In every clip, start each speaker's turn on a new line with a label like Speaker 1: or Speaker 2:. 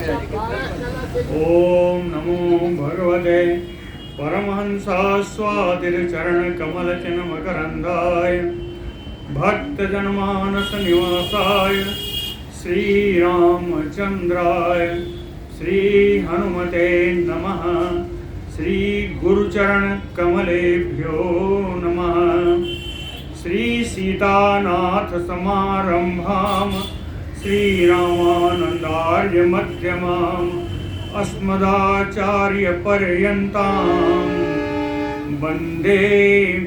Speaker 1: ओम नमो भगवते परमहंसास्वादिचरणकमलचिन्मकरन्दाय भक्तजनमानस निवासाय श्रीरामचन्द्राय श्री हनुमते नमः। श्री गुरुचरण कमलेभ्यो नमः। श्री सीतानाथ समारंभाम श्रीरामानंदार्य मध्यमाम अस्मदाचार्य पर्यन्ताम वंदे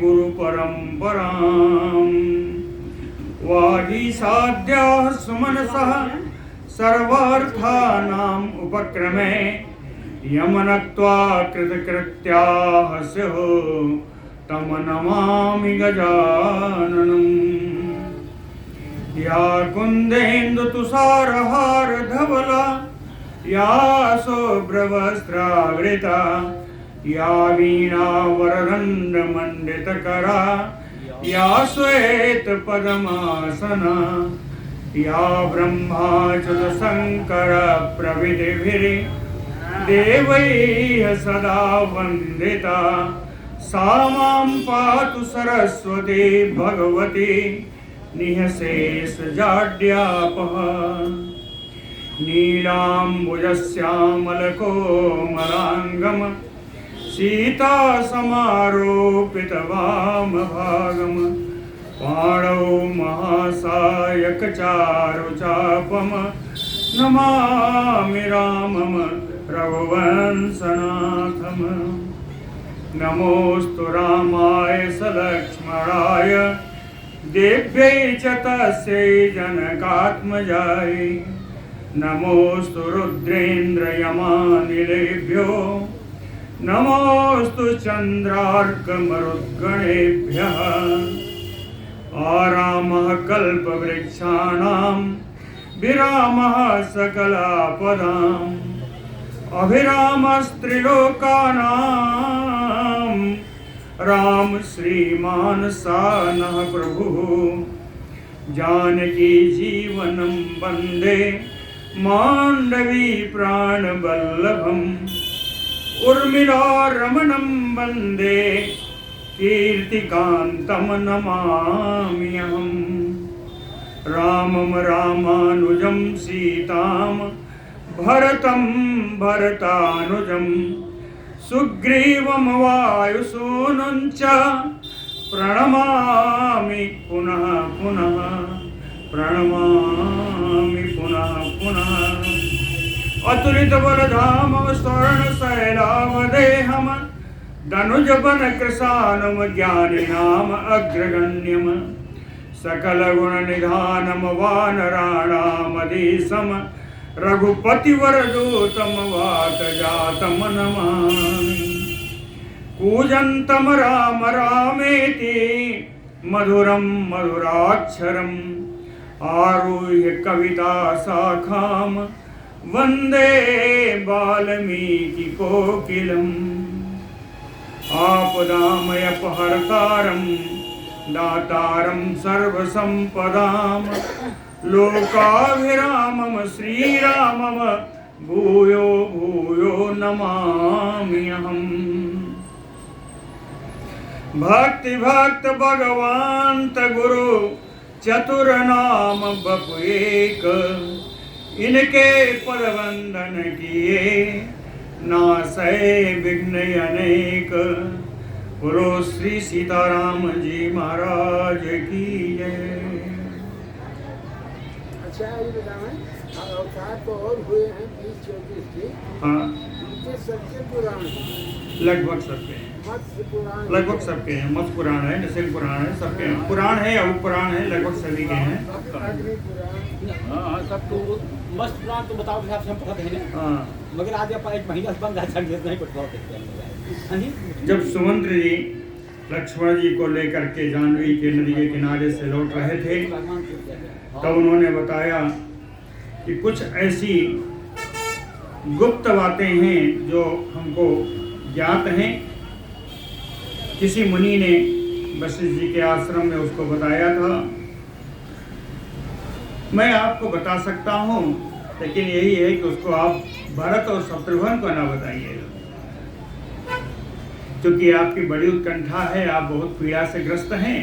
Speaker 1: गुरु परंपराम। वागीसाद्याः सुमनसः सर्वार्थानाम् उपक्रमे यमनत्वा कृतकृत्याः स्युः तम नमामि गजाननम्। या कुन्देन्दुतुषारहार धवला या शुभ्रवस्त्रावृता या वीणावरदण्डमण्डितकरा या श्वेतपद्मासना या ब्रह्माच्युतशङ्कर प्रभृतिभिर्देवैः सदा वन्दिता सा मां पातु सरस्वती भगवती निःशेषजाड्यापः। नीलाम्बुजश्यामलकोमलाङ्गं सीतासमारोपितवामभागं पाणौ महासायकचारुचापं नमामि रामं रघुवंशनाथम्। नमोऽस्तु रामाय सलक्ष्मणाय देव्यै च तस्यै जनकात्मजाय। नमोऽस्तु रुद्रेन्द्रयमानिलेभ्यो नमोऽस्तु चन्द्रार्कमरुद्गणेभ्यः। आरामः कल्पवृक्षाणां विरामः सकलापदाम् अभिरामस्त्रिलोकानां राम श्रीमान सानः प्रभुः। जानकी जीवनं वन्दे माण्डवी प्राणवल्लभम् उर्मिला रमणं वन्दे कीर्तिकान्तं नमाम्यहम्। रामं रामानुजं सीतां भरतं भरतानुजम् सुग्रीवं वायुसूनुं च प्रणमामि पुनः पुनः प्रणमामि पुनः पुनः। अतुलितबलधामं स्वर्णशैलावदेहं धनुजवनकृशानं ज्ञानिनाम् अग्रगण्यं सकलगुणनिधानं वानराणामधीशं रघुपतिवरदूतं वातजातं नमामि। कूजन्तं राम रामेति मधुरं मधुराक्षरम् आरुह्य कविताशाखां वन्दे वाल्मीकिकोकिलम्। आपदामयपहर्तारं दातारं सर्वसम्पदां लोकाभिरामं श्रीरामं भूयो भूयो नमाम्यहम्। भक्ति भक्त भगवंत गुरु चतुर्नाम बपु एक इनके पद वंदन किए नासै विघ्न अनेक। बोलो श्री सीताराम जी महाराज की जय।
Speaker 2: अच्छा ये बताएं अवतार तो और हुए हैं 20-24 के।
Speaker 1: हाँ
Speaker 2: उनके सबके पुराण
Speaker 1: लगभग सबके हैं।
Speaker 2: मत्स्य पुराण
Speaker 1: लगभग सबके हैं। मत्स्य पुराण है, नृसिंह पुराण है, सबके हैं। पुराण है या उपपुराण है, लगभग सभी के हैं।
Speaker 2: अग्नि पुराण
Speaker 3: हाँ सब तो मस्त पुराण तो बताओ हिसाब से हम पढ़ते हैं।
Speaker 1: हाँ
Speaker 3: मगर आज अपन एक महीना से बंद है नहीं पढ़ पाते हैं।
Speaker 1: जब सुमंत्र जी लक्ष्मण जी को लेकर के जानवी के नदी के किनारे से लौट रहे थे तब उन्होंने बताया कि कुछ ऐसी गुप्त बातें हैं जो हमको ज्ञात हैं। किसी मुनि ने वशिष्ठ जी के आश्रम में उसको बताया था। मैं आपको बता सकता हूँ लेकिन यही है कि उसको आप भरत और शत्रुघ्न को ना बताइएगा, क्योंकि आपकी बड़ी उत्कंठा है, आप बहुत पीड़ा से ग्रस्त हैं,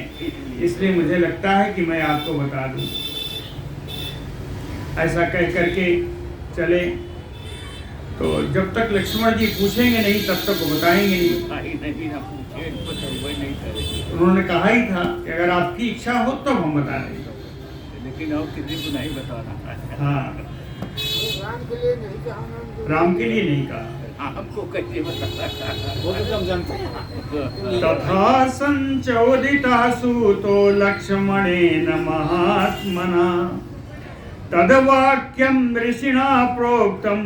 Speaker 1: इसलिए मुझे लगता है कि मैं आपको बता दूं। ऐसा कह करके चले। तो जब तक लक्ष्मण जी पूछेंगे नहीं तब तक वो बताएंगे नहीं। उन्होंने कहा ही था कि अगर आपकी इच्छा हो तो हम बता देंगे,
Speaker 3: लेकिन और किसी को नहीं बताना।
Speaker 1: हाँ,
Speaker 2: राम के लिए नहीं कहा,
Speaker 1: राम के लिए नहीं कहा।
Speaker 3: आपको कैसे बताना, वो तो हम जानते हैं।
Speaker 1: तथा संचोदिता सूतो लक्ष्मणेन महात्मना तद्वाक्यं ऋषिणा प्रोक्तं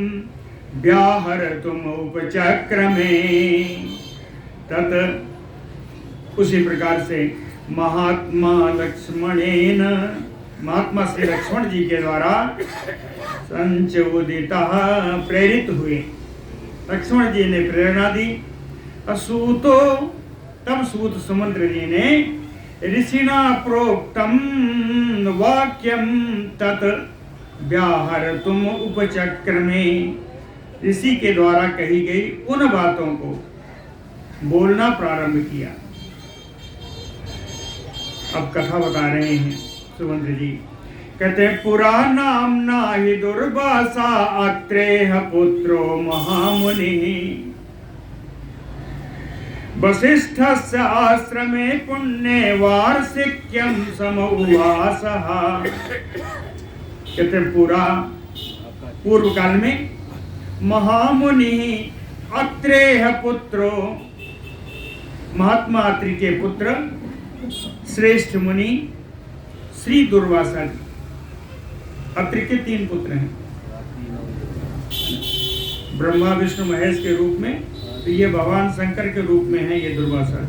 Speaker 1: व्याहर्तुम् उपचक्रमे। तत् उसी प्रकार से महात्मा लक्ष्मणेन, महात्मा श्री लक्ष्मण जी के द्वारा संचोदिता प्रेरित हुए, लक्ष्मण जी ने प्रेरणा दी। असूतो, तब सूत सुमंत्र जी ने ऋषिणा प्रोक्तम वाक्यम तत् व्याहर्तुम् उपचक्रमे, ऋषि के द्वारा कही गई उन बातों को बोलना प्रारंभ किया। अब कथा बता रहे हैं सुमंत्र जी। कहते पुरा नामना हि दुर्वासा अत्रेह पुत्रो महामुनिः वसिष्ठस्य आश्रमे पुण्ये वार्षिक्यं समउवासः। कहते पूरा पूर्व काल में महामुनि अत्रेह पुत्रो, महात्मा अत्रि के पुत्र श्रेष्ठ मुनि श्री दुर्वासा जी। अत्रि के 3 पुत्र हैं, ब्रह्मा विष्णु महेश के रूप में, तो ये भगवान शंकर के रूप में है। ये दुर्वासा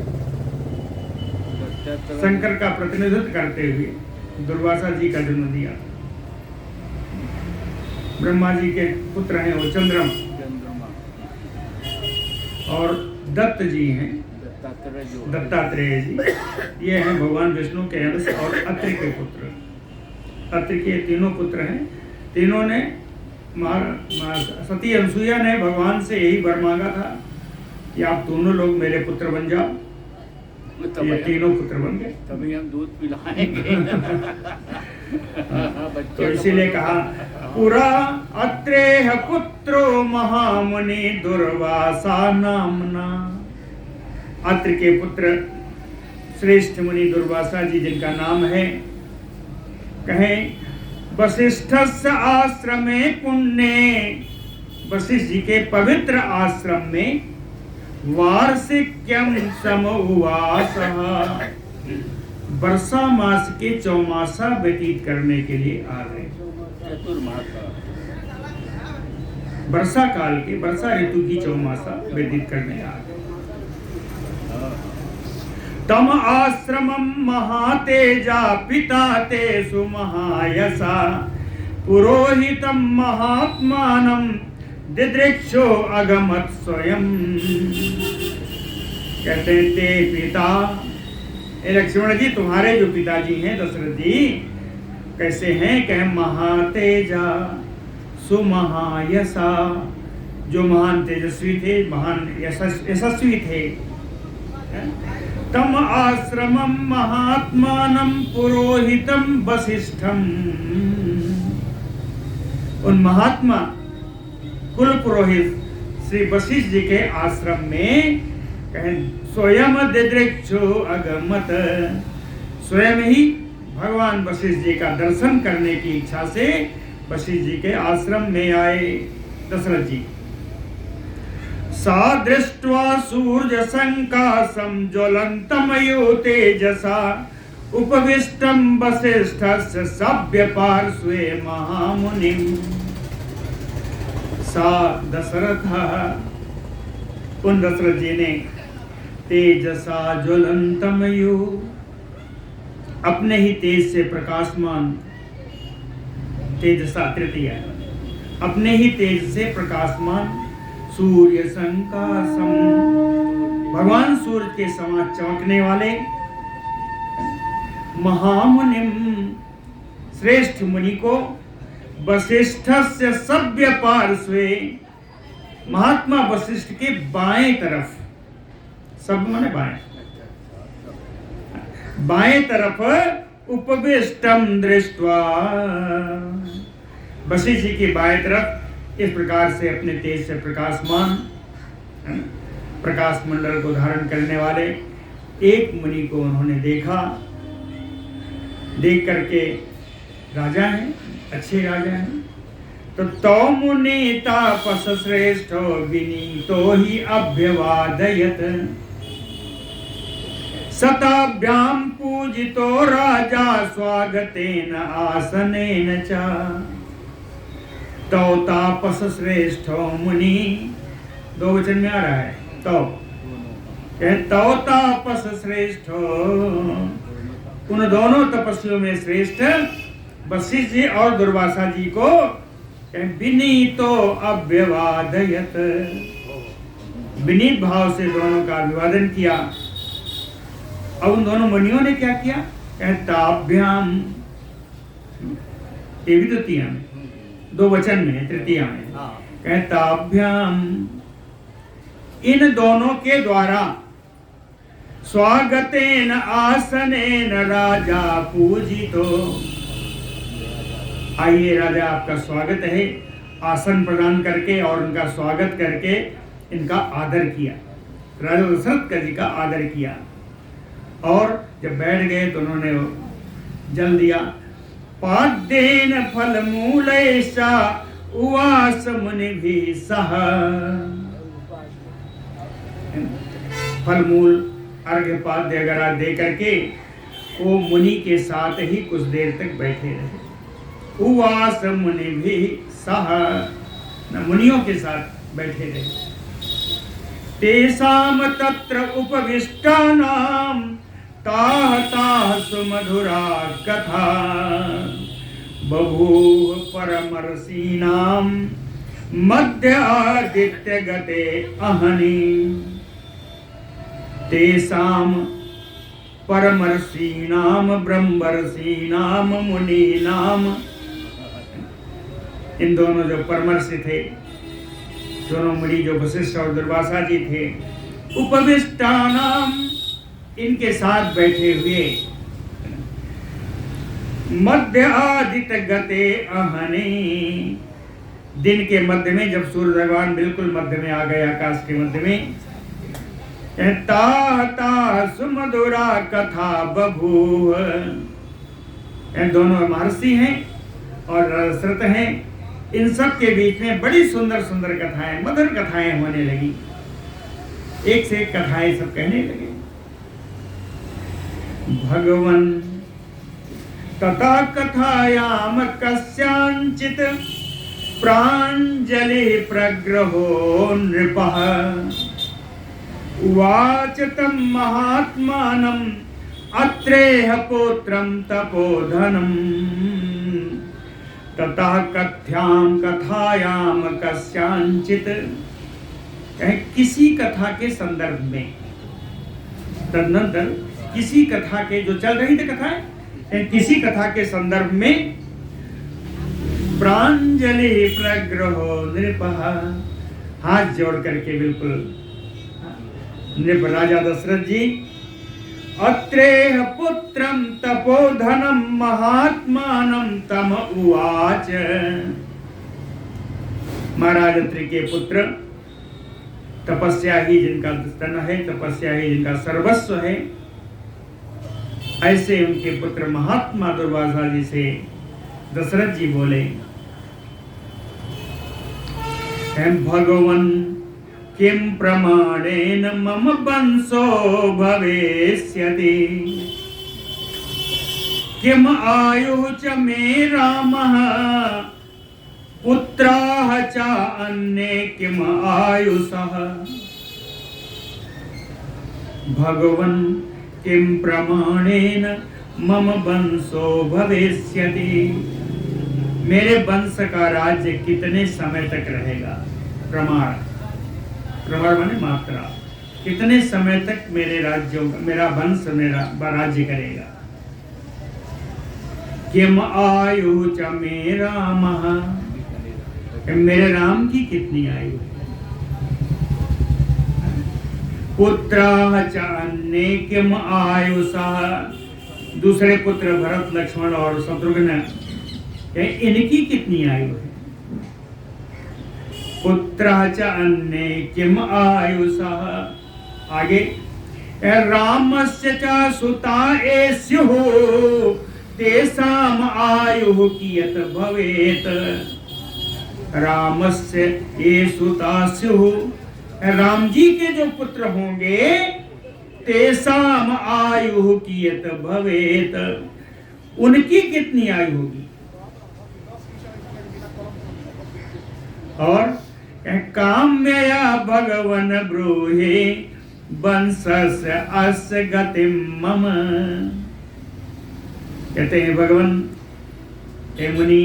Speaker 1: शंकर का प्रतिनिधित्व करते हुए दुर्वासा जी का जन्म दिया। ब्रह्मा जी के पुत्र हैं वो चंद्रमा, और दत्त जी हैं, दत्तात्रेय जी, ये हैं भगवान विष्णु के अंश और अत्रि के पुत्र। अत्रि के 3 पुत्र हैं। तीनों ने सती अनसुईया ने भगवान से यही वर मांगा था कि आप दोनों लोग मेरे पुत्र बन जाओ। ये 3 पुत्र बन गए,
Speaker 3: तभी हम दूध पिलाएंगे।
Speaker 1: तो इसीलिए कहा पुरा अत्रेह पुत्रो महामुनि दुर्वासा नामना। अत्रि के पुत्र श्रेष्ठ मुनि दुर्वासा जी, जिनका नाम है, कहें वसिष्ठस्य आश्रमे पुण्ये, वशिष्ठ जी के पवित्र आश्रम में वार्षिक्यम समउवासः, वर्षा मास के चौमासा व्यतीत करने के लिए आ गए। वर्षा काल के, वर्षा ऋतु की चौमासा व्यतीत करने आ गए। तम आश्रमं महातेजा पिता ते सुमहायसा पुरोहितं महात्मानं दिदृक्षो अगमत स्वयं। कहते हैं ते पिता, लक्ष्मण जी तुम्हारे जो पिताजी हैं दशरथ जी कैसे हैं? कहे महातेजा सुमहायसा, जो महान तेजस्वी थे, महान यशस्वी थे। तम आश्रमं महात्मानं पुरोहितं वसिष्ठं, उन महात्मा कुल पुरोहित श्री वशिष्ठ जी के आश्रम में स्वयं दिदृक्षो अगमत, स्वयं ही भगवान वशिष्ठ जी का दर्शन करने की इच्छा से वशिष्ठ जी के आश्रम में आए दशरथ जी। सा दृष्ट्वा सूर्य संकाशं ज्वलन्तमयो तेजसा उपविष्टं वसिष्ठस्य सभ्य पार्श्वे महामुनिम्। सा दशरथः, उन दशरथ जी ने तेजसा ज्वलन्तमयो, अपने ही तेज से प्रकाशमान, तेजसा तृतीय, अपने ही तेज से प्रकाशमान सूर्य संकाशम, भगवान सूर्य के समान चमकने वाले महामुनिम, श्रेष्ठ मुनि को वशिष्ठस्य सभ्य पार्श्वे, महात्मा वशिष्ठ के बाएं तरफ, सब माने बाएं, बाएं तरफ उपविष्टम दृष्ट्वा, वशिष्ठ जी की बाएं तरफ इस प्रकार से अपने तेज से प्रकाशमान, प्रकाश मंडल को धारण करने वाले एक मुनि को उन्होंने देखा। देख करके राजा हैं, अच्छे राजा हैं, तो तौ मुनि तापस श्रेष्ठो विनीतो ही अभ्यवादयत, सताभ्याम पूजितो राजा स्वागतेन आसनेन च, तौ तापस श्रेष्ठो मुनि, दो वचन में आ रहा है तौ, तौ तापस श्रेष्ठो, उन दोनों तपस्वियों में श्रेष्ठ वशिष्ठ जी और दुर्वासा जी को विनीतो अभ्यवादयत, विनीत भाव से दोनों का अभिवादन किया। अब उन दोनों मुनियों ने क्या किया? ताभ्याम, ये भी द्वितीय में, दो वचन में, तृतीय में, ताभ्याम, इन दोनों के द्वारा स्वागतेन आसनेन राजा पूजितो, आइए राजा आपका स्वागत है, आसन प्रदान करके और उनका स्वागत करके इनका आदर किया, राजा दशरथ जी का आदर किया। और जब बैठ गए तो उन्होंने जल दिया। पाद्येन फल मूलेशा उवास मुनि भी सह, फल मूल अर्घ्य पाद्य वगैरह दे करके वो मुनि के साथ ही कुछ देर तक बैठे रहे। उवास मुनि भी सह, मुनियों के साथ बैठे रहे। तेसाम तत्र उपविष्टानाम ताह ताह सुमधुरा कथा, बभूव परमर्षीणाम मध्य आदित्य गते अहनि, तेसाम परमर्षीणाम ब्रह्मर्षीणाम मुनीनाम, इन दोनों जो परमर्षि थे, दोनों मुनि जो वशिष्ठ और दुर्वासा जी थे, उपविष्टानाम, इनके साथ बैठे हुए, मध्य आदित्य गते अहने, दिन के मध्य में, जब सूर्य भगवान बिल्कुल मध्य में आ गए, आकाश के मध्य में, ताह ताह सुमधुरा कथा बभूव, दोनों महर्षि हैं और दशरथ हैं, इन सब के बीच में बड़ी सुंदर सुंदर कथाएं, मधुर कथाएं होने लगी, एक से एक कथाएं सब कहने लगे। भगवन तथा कथायाम कस्यांचित प्राञ्जलि प्रग्रहो नृपः, उवाच तम महात्मानम् अत्रेह पुत्रं तपोधनम्, ततः कथ्याम कथायाम कस्यांचित, किसी कथा के संदर्भ में, तदनंतर किसी कथा के, जो चल रही थी कथाएं, किसी कथा के संदर्भ में प्राञ्जलि प्रग्रहो नृपः, हाथ जोड़ करके बिल्कुल नृप राजा दशरथ जी, अत्रेह पुत्रम तपोधनम महात्मानम तम उवाच, महाराज अत्रि के पुत्र, तपस्या ही जिनका स्तन है, तपस्या ही जिनका सर्वस्व है, ऐसे उनके पुत्र महात्मा दुर्वासा जी से दशरथ जी बोले, भगवन किम प्रमाणेन मम वंशो भवेष्यति, किम आयुः च मे रामः पुत्राः च अन्ये किम आयुषः, भगवन किम प्रमाणेन मम वंशो भवेष्यति, मेरे वंश का राज्य कितने समय तक रहेगा। प्रमाण, प्रमाण माने मात्रा, कितने समय तक मेरे राज्यों, मेरा वंश, मेरा राज्य करेगा। किम आयु च मे रामः, मेरे राम की कितनी आयु है। पुत्रः च अन्ये किम आयुषः, दूसरे पुत्र भरत लक्ष्मण और शत्रुघ्न, इनकी कितनी आयु है। पुत्रः च अन्ये किम आयुषः, आगे रामस्य च सुता स्युः तेषाम् आयुः कियत् भवेत्। रामस्य ये सुता स्युः, राम जी के जो पुत्र होंगे, तेषाम् आयुः कियत् भवेत्, उनकी कितनी आयु होगी। और काम्यया भगवन ब्रूहि वंशस्य अस्य गतिम मम, कहते हैं भगवान हे मुनि,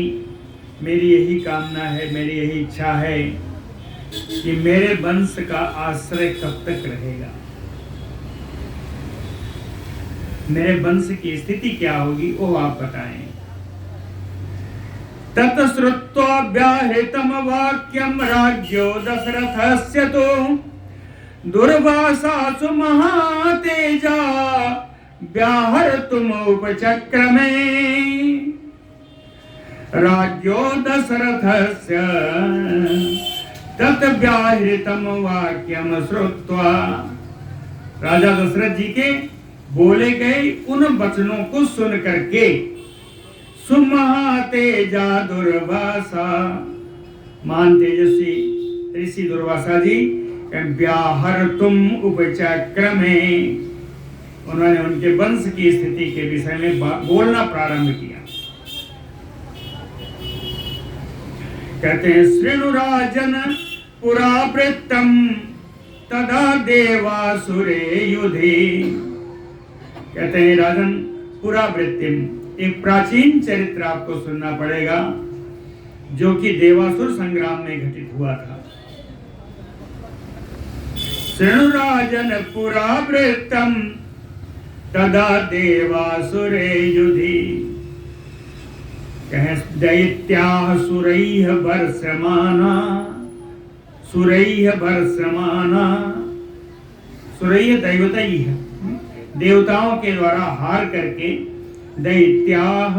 Speaker 1: मेरी यही कामना है, मेरी यही इच्छा है कि मेरे वंश का आश्रय कब तक रहेगा, मेरे वंश की स्थिति क्या होगी, वो आप बताएं। तत् श्रुत्वा व्याहृतम वाक्यम राज्ञो दशरथस्य तो दुर्वासासु महातेजा व्याहर्तुम उपचक्रमे। राज्ञो दशरथस्य तत् व्याहृतम वाक्यम श्रुत्वा, राजा दशरथ जी के बोले गए उन वचनों को सुन करके सुमहातेजा दुर्वासा, मान तेजस्वी ऋषि दुर्वासा जी व्याहर्तुम उपचक्रमे, उन्होंने उनके वंश की स्थिति के विषय में बोलना प्रारंभ किया। कहते हैं श्रृणु राजन पुरावृत्तम तदा देवासुरे युधि, कहते हैं राजन पुरावृत्तिम, एक प्राचीन चरित्र आपको सुनना पड़ेगा जो कि देवासुर संग्राम में घटित हुआ था। शृणु राजन पुरावृत्तम तदा देवासुरे युधि, कहें दैत्याः सुरैः वर्षमाना, सुरैः वर्षमाना, सुरैः दैवतैः, देवताओं के द्वारा हार करके दैत्याः,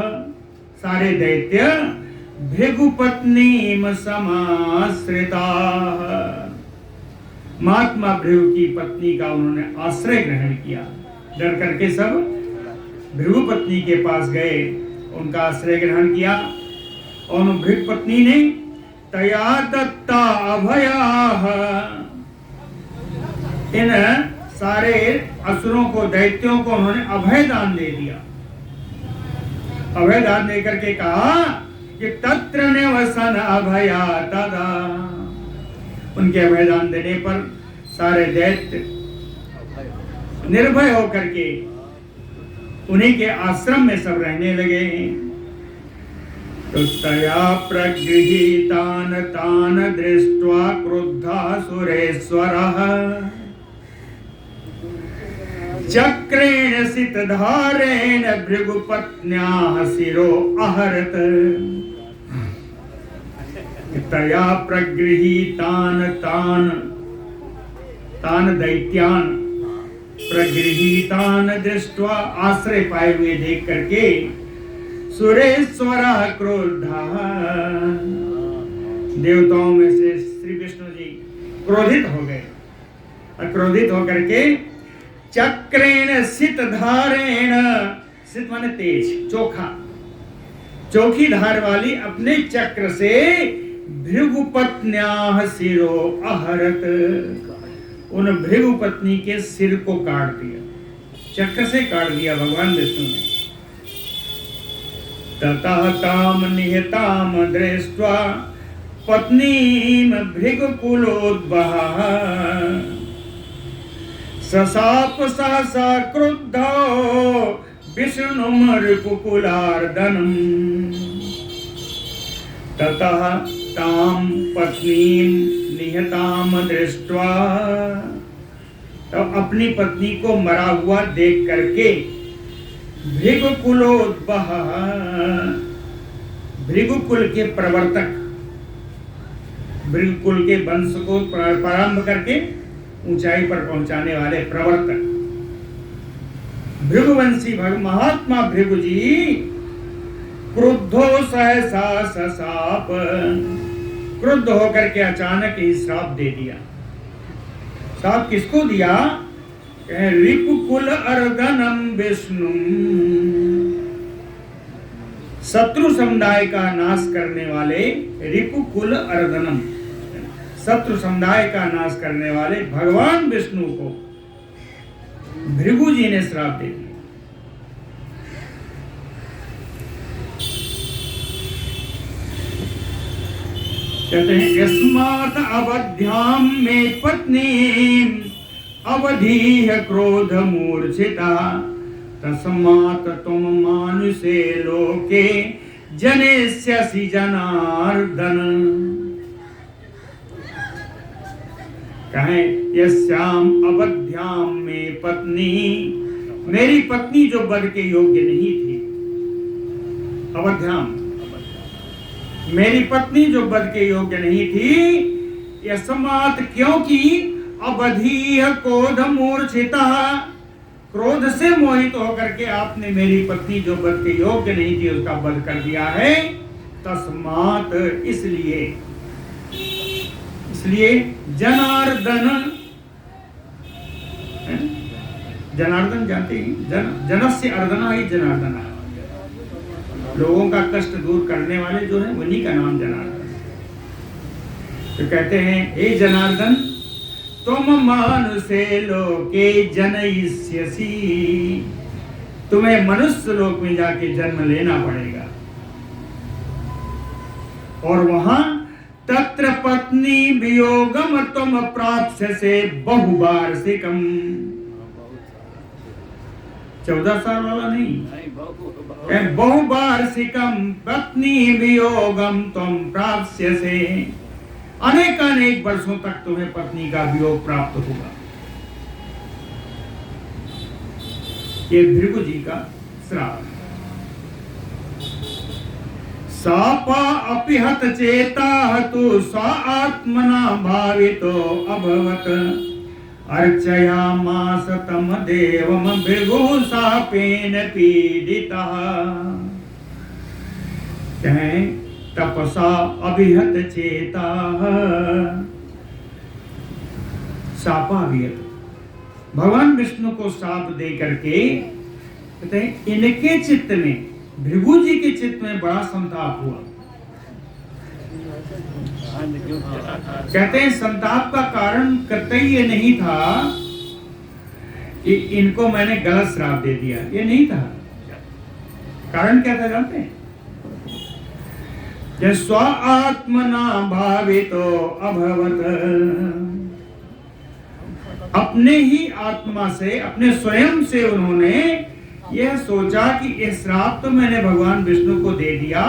Speaker 1: सारे दैत्य भृगुपत्नीम समाश्रिताः, महात्मा भृगु की पत्नी का उन्होंने आश्रय ग्रहण किया। डर करके सब भृगु पत्नी के पास गए, उनका आश्रय ग्रहण किया। और भृगु पत्नी ने तया दत्ता अभयाः, इन सारे असुरों को, दैत्यों को उन्होंने अभय दान दे दिया। अभय दान देकर के कहा कि तत्र निवसन अभया तदा, उनके अभय दान देने पर सारे दैत्य निर्भय होकर के उन्हीं के आश्रम में सब रहने लगे। तो तया प्रगृहीतान तान दृष्ट्वा क्रुद्धा सुरेश्वरः चक्रेण सितधारेण भृगुपत्न्याः शिरो अहरत। तया प्रगृहीतान तान दैत्यान प्रगृहीतान दृष्ट्वा, आश्रय पाए हुए देख करके सुरेश्वरः क्रोधः, देवताओं में से श्री विष्णु जी क्रोधित हो गए। क्रोधित होकर के चक्रेण सितधारेण, सित माने तेज, चोखा, चोखी धार वाली अपने चक्र से भृगुपत्न्याः शिरो अहरत, उन भृगुपत्नी के सिर को काट दिया, चक्र से काट दिया भगवान विष्णु ने। ततः ताम निहताम दृष्ट्वा पत्नीम भृगुकुलोद्भवः सशाप सहसा क्रुद्धो विष्णुम रिपुकुलार्दनम्। ततः ताम पत्नीम निहताम दृष्ट्वा, तो अपनी पत्नी को मरा हुआ देख करके भृगुकुलोद्भव, भृगुकुल के प्रवर्तक, भृगुकुल के वंश को प्रारंभ करके ऊंचाई पर पहुंचाने वाले प्रवर्तक भृगुवंशी महात्मा भृगु जी क्रुद्धो सहसा ससाप, क्रुद्ध होकर के अचानक ही श्राप दे दिया। श्राप किसको दिया? रिपुकुल अर्दनम विष्णु, शत्रु समुदाय का नाश करने वाले रिपुकुल अर्दनम, शत्रु समुदाय का नाश करने वाले भगवान विष्णु को भृगु जी ने श्राप दे दिया। कहते हैं यस्मात् अवध्याम में पत्नी अवधीह क्रोध मूर्छिता, तस्मात् तुम मानुषे लोके जनेष्यसि जनार्दन। कहें यस्याम अवध्याम में पत्नी, मेरी पत्नी जो वध के योग्य नहीं थी, अवध्याम मेरी पत्नी जो वध के योग्य नहीं थी, यस्मात् क्योंकि अवधीह क्रोध मूर्छिता, क्रोध से मोहित होकर के आपने मेरी पत्नी जो वध के योग्य नहीं थी उसका वध कर दिया है। तस्मात् इसलिए जनार्दन, जनार्दन जानते हैं, जनस्य अर्दना ही जनार्दन, लोगों का कष्ट दूर करने वाले जो है उन्हीं का नाम जनार्दन। तो कहते हैं हे जनार्दन तुम मानुषे लोके जनयिष्यसि, तुम्हें मनुष्य लोक में जाके जन्म लेना पड़ेगा और वहां तत्र पत्नी वियोगम तुम प्राप्स्यसे बहुवार्षिकम, 14 साल वाला नहीं, बहुवार्षिकम पत्नी वियोगम तुम प्राप्स्यसे, अनेक अनेक वर्षों तक तुम्हें पत्नी का वियोग प्राप्त होगा। ये भृगु जी का श्राप। सापा अपिहत चेता तु स्व आत्मना भावितो अभवत, अर्चयामास तम देवम भृगु शापेन पीडितः। कहें तपसा अभिहत चेता, शापाभिहत, भगवान विष्णु को शाप दे करके कहते हैं इनके चित्त में, भृगु जी के चित्त में बड़ा संताप हुआ। कहते हैं संताप का कारण कतई ये नहीं था कि इनको मैंने गलत श्राप दे दिया, ये नहीं था। कारण क्या था जानते हैं? स्व आत्मना भावितो अभवत, अपने ही आत्मा से, अपने स्वयं से उन्होंने यह सोचा कि ये श्राप तो मैंने भगवान विष्णु को दे दिया,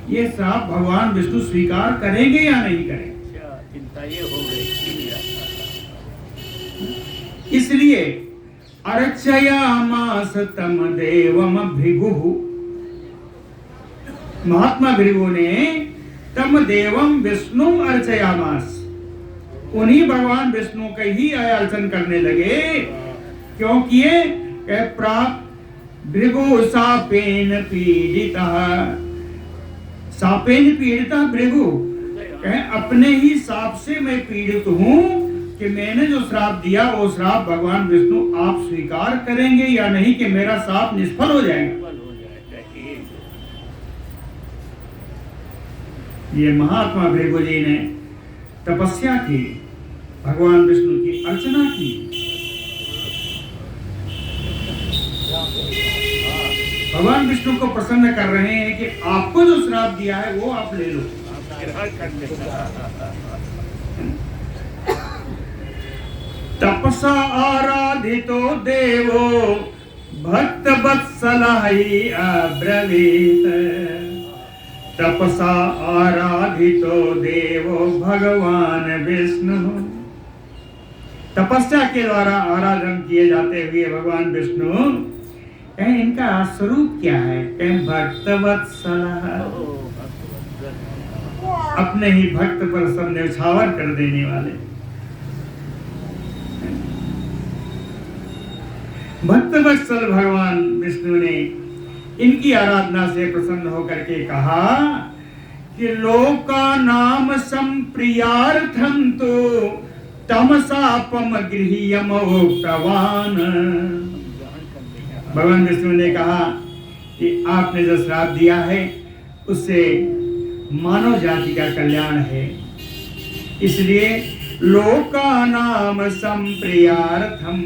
Speaker 1: ये श्राप भगवान विष्णु स्वीकार करेंगे या नहीं करेंगे। चिंता ये हो गई। इसलिए अर्चयामास तम देवम भृगु, महात्मा भृगु ने तम देवम विष्णु अर्चयामास, उन्हीं भगवान विष्णु के ही अर्चन करने लगे, क्योंकि ये प्राप्त भृगु शापेन पीड़िता, शापेन पीड़िता भृगु, अपने ही शाप से मैं पीड़ित हूं कि मैंने जो श्राप दिया वो श्राप भगवान विष्णु आप स्वीकार करेंगे या नहीं, कि मेरा शाप निष्फल हो जाएगा। ये महात्मा भृगु जी ने तपस्या की, भगवान विष्णु की अर्चना की, भगवान विष्णु को प्रसन्न कर रहे हैं कि आपको जो श्राप दिया है वो आप ले लो। तपसा आराधितो देवो भक्त वत्सलाहि अब्रवीत, तपसा आराधितो देवो भगवान विष्णु, तपस्या के द्वारा आराधन किए जाते हुए भगवान विष्णु कहें इनका स्वरूप क्या है? कहें भक्तवत्सलः, अपने ही भक्त पर सब न्यौछावर कर देने वाले। भक्तवत्सल भगवान विष्णु ने इनकी आराधना से प्रसन्न होकर के कहा कि लोका नाम संप्रियार्थम तो तमसापम गृह्यमोक्तवान। भगवान विष्णु ने कहा कि आपने जो श्राप दिया है उससे मानव जाति का कल्याण है, इसलिए लोका नाम संप्रियार्थम,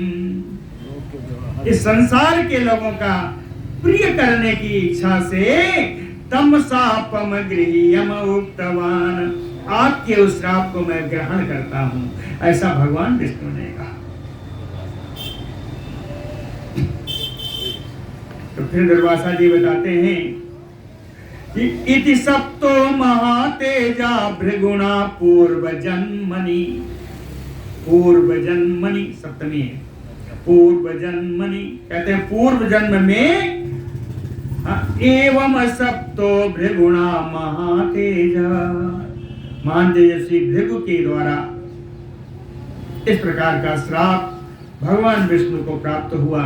Speaker 1: इस संसार के लोगों का प्रिय करने की इच्छा से तमसापम गृह्यम उक्तवान, आपके उस श्राप को मैं ग्रहण करता हूं, ऐसा भगवान विष्णु ने कहा। तो फिर दुर्वासा जी बताते हैं कि इति सप्तो महातेजा भृगुणा पूर्व जन्मनि, पूर्व जन्मनि सप्तमी है, पूर्व जन्मनि कहते हैं पूर्व जन्म में एवं सप्तो भृगुणा महातेजा, महान तेजस्वी भृगु के द्वारा इस प्रकार का श्राप भगवान विष्णु को प्राप्त हुआ।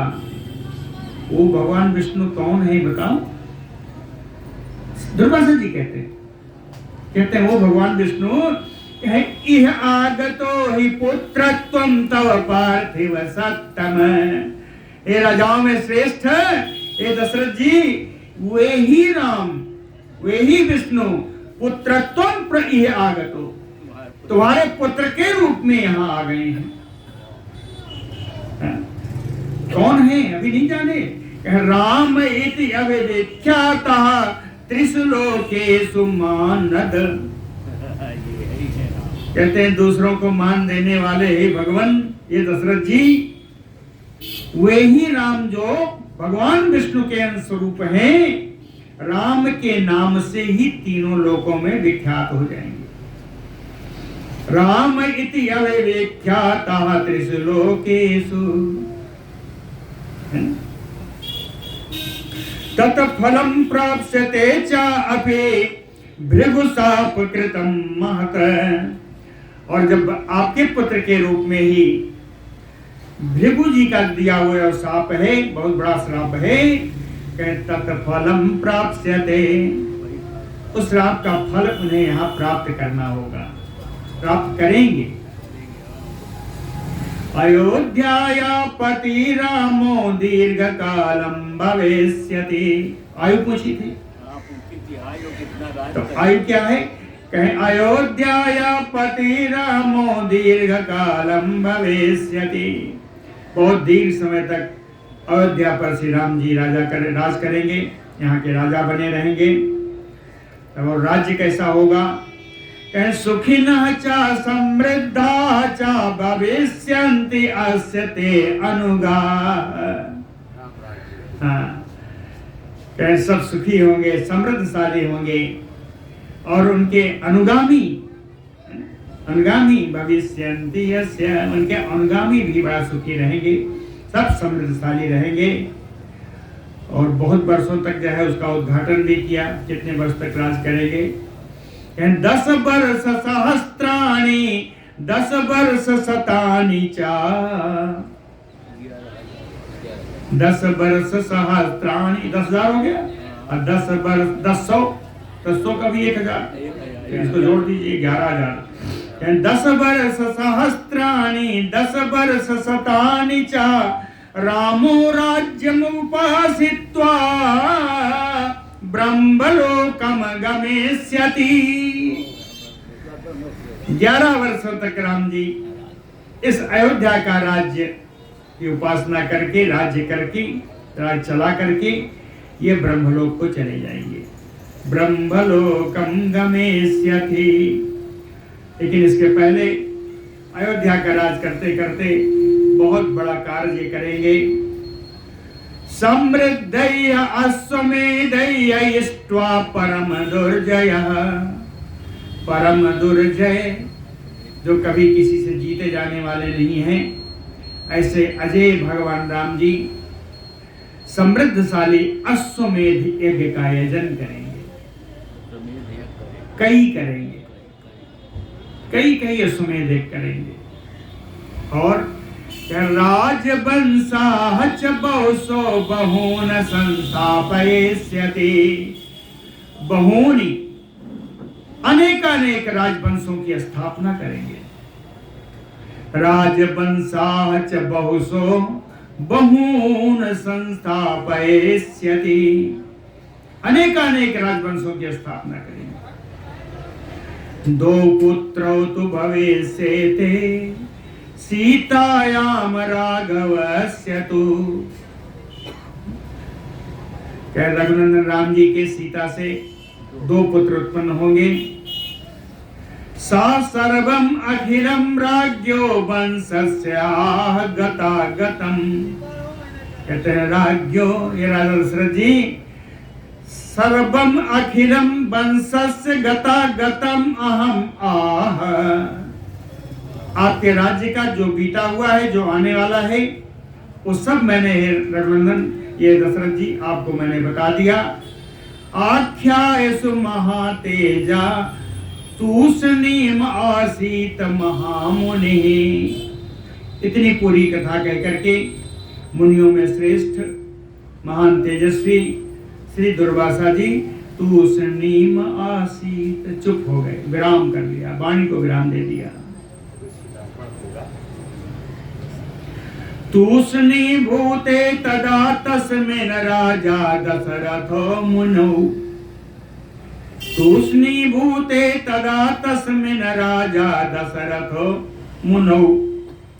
Speaker 1: वो भगवान विष्णु कौन है बताओ? दुर्वासा जी कहते हैं वो भगवान विष्णु इह आगतो हि पुत्रत्वं तव पार्थिव सत्तम, हे राजाओं में श्रेष्ठ, हे दशरथ जी, वे ही राम, वे ही विष्णु पुत्रत्वं प्रइह आगतो, तुम्हारे पुत्र के रूप में यहाँ आ गए हैं। कौन है अभी नहीं जाने? राम इति अविख्यातः त्रिशलोकेषु मानद, कहते हैं दूसरों को मान देने वाले हे भगवान, ये दशरथ जी वे ही राम जो भगवान विष्णु के स्वरूप हैं, राम के नाम से ही तीनों लोकों में विख्यात हो जाएंगे। राम इति अविख्यातः त्रिशलोकेषु तत् फलं प्राप्स्यते च अपि भृगुशाप कृतं महत, और जब आपके पुत्र के रूप में ही भृगु जी का दिया हुआ शाप है, बहुत बड़ा श्राप है, तत् फलम प्राप्स्यते, उस श्राप का फल उन्हें यहाँ प्राप्त करना होगा, प्राप्त करेंगे। अयोध्याया पति रामो दीर्घ कालम भविष्यति, आयु पूछी थी तो आयु क्या है? कहें अयोध्याया पति रामो दीर्घ कालम भविष्यति, बहुत दीर्घ समय तक अयोध्या पर श्री राम जी राज करेंगे, यहाँ के राजा बने रहेंगे। और राज्य कैसा होगा? कहें सुखिनः च समृद्धा च भविष्यन्ति अस्य ते अनुगा, कहें सब सुखी होंगे, समृद्धशाली होंगे, और उनके अनुगामी भविष्यन्ति यस्य, उनके अनुगामी भी बड़ा सुखी रहेंगे, सब समृद्धशाली रहेंगे। और बहुत वर्षों तक जो है उसका उद्घाटन भी किया, कितने वर्ष तक राज करेंगे। 10 वर्ष सहस्त्राणि 10 वर्ष शतानि च, 10 वर्ष सहस्त्राणि 10,000 हो गया, और 10 वर्ष 10,100 का भी 1,000, इसको जोड़ दीजिए 11,000। 10 वर्ष सहस्त्राणि 10 वर्ष शतानि च रामो राज्यमुपासित्वा ब्रह्मलोकम गमिष्यति। 11 वर्षों तक राम जी इस अयोध्या का राज्य की उपासना करके, राज्य चला करके ये ब्रह्मलोक को चले जाएंगे, ब्रह्मलोकम गमिष्यति। लेकिन इसके पहले अयोध्या का राज करते करते बहुत बड़ा कार्य करेंगे। समृद्धय अश्वमेधय इष्ट्वा परम दुर्जयः, परम दुर्जय जो कभी किसी से जीते जाने वाले नहीं हैं, ऐसे अजय भगवान राम जी समृद्धशाली अश्वमेध यज्ञ का आयोजन करेंगे। कई करेंगे, कई अश्वमेध यज्ञ करेंगे। और राजवंशा च बहुसो बहून संस्थापयिष्यति। बहूनि अनेकानेक राजवंशों की स्थापना करेंगे। राजवंशा च बहुसो बहून संस्थापयिष्यति। अनेकानेक राजवंशों की स्थापना करेंगे। दो पुत्रौ तु भवेस्यते सीतायाम राघवस्य तु। क्या रघुनंदन राम जी के सीता से 2 पुत्र उत्पन्न होंगे। सा सर्वम अखिलम राज्ञो वंशस्याः गतागतम। कहते हैं राज्ञो, ये राजा दशरथ जी, सर्वम अखिलम वंशस्य गतागतम अहम आह। आपके राज्य का जो बीता हुआ है, जो आने वाला है, वो सब मैंने रघुनंदन, ये दशरथ जी, आपको मैंने बता दिया। आख्यायसु महातेजा तूष्णीम आसीत महामुनि। इतनी पूरी कथा कह करके मुनियों में श्रेष्ठ महान तेजस्वी श्री दुर्वासा जी तूष्णीम आसीत, चुप हो गए, विराम कर लिया, वाणी को विराम दे दिया। तूष्णी भूते तदा तस्मिन् राजा दशरथो मुनौ। तूष्णी भूते तदा तस्मिन् राजा दशरथो मुनौ।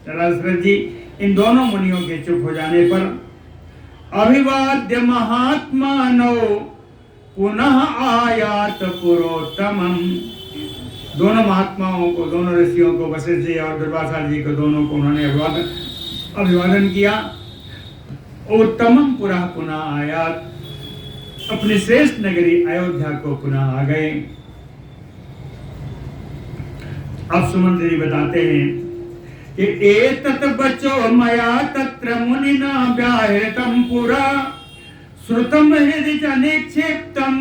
Speaker 1: दशरथ जी इन दोनों मुनियों के चुप हो जाने पर अभिवाद्य महात्मानो पुनः आयात पुरोत्तमम्। दोनों महात्माओं को, दोनों ऋषियों को, वशिष्ठ जी और दुर्वासा जी को, दोनों को उन्होंने अभिवादन किया। उत्तमम पुनः आयात, अपनी श्रेष्ठ नगरी अयोध्या को पुनः आ गए। अब सुमंत जी बताते हैं कि एतत् बचो मया तत्र मुनिना व्याहृतं पुरा श्रुतं हृदि च निक्षिप्तं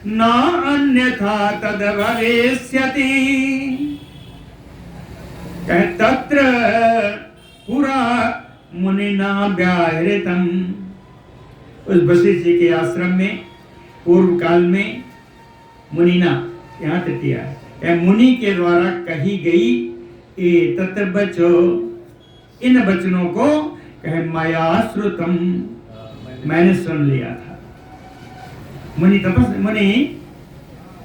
Speaker 1: न अन्यथा तद् भविष्यति। तत्र पुरा मुनिना व्याहृतं। उस वशिष्ठ जी के आश्रम में पूर्व काल में मुनिना, यहाँ तृतीया है, मुनि के द्वारा कही गई ए तत् बचो, इन वचनों को कहे मया श्रुतम, मैंने सुन लिया था। मुनि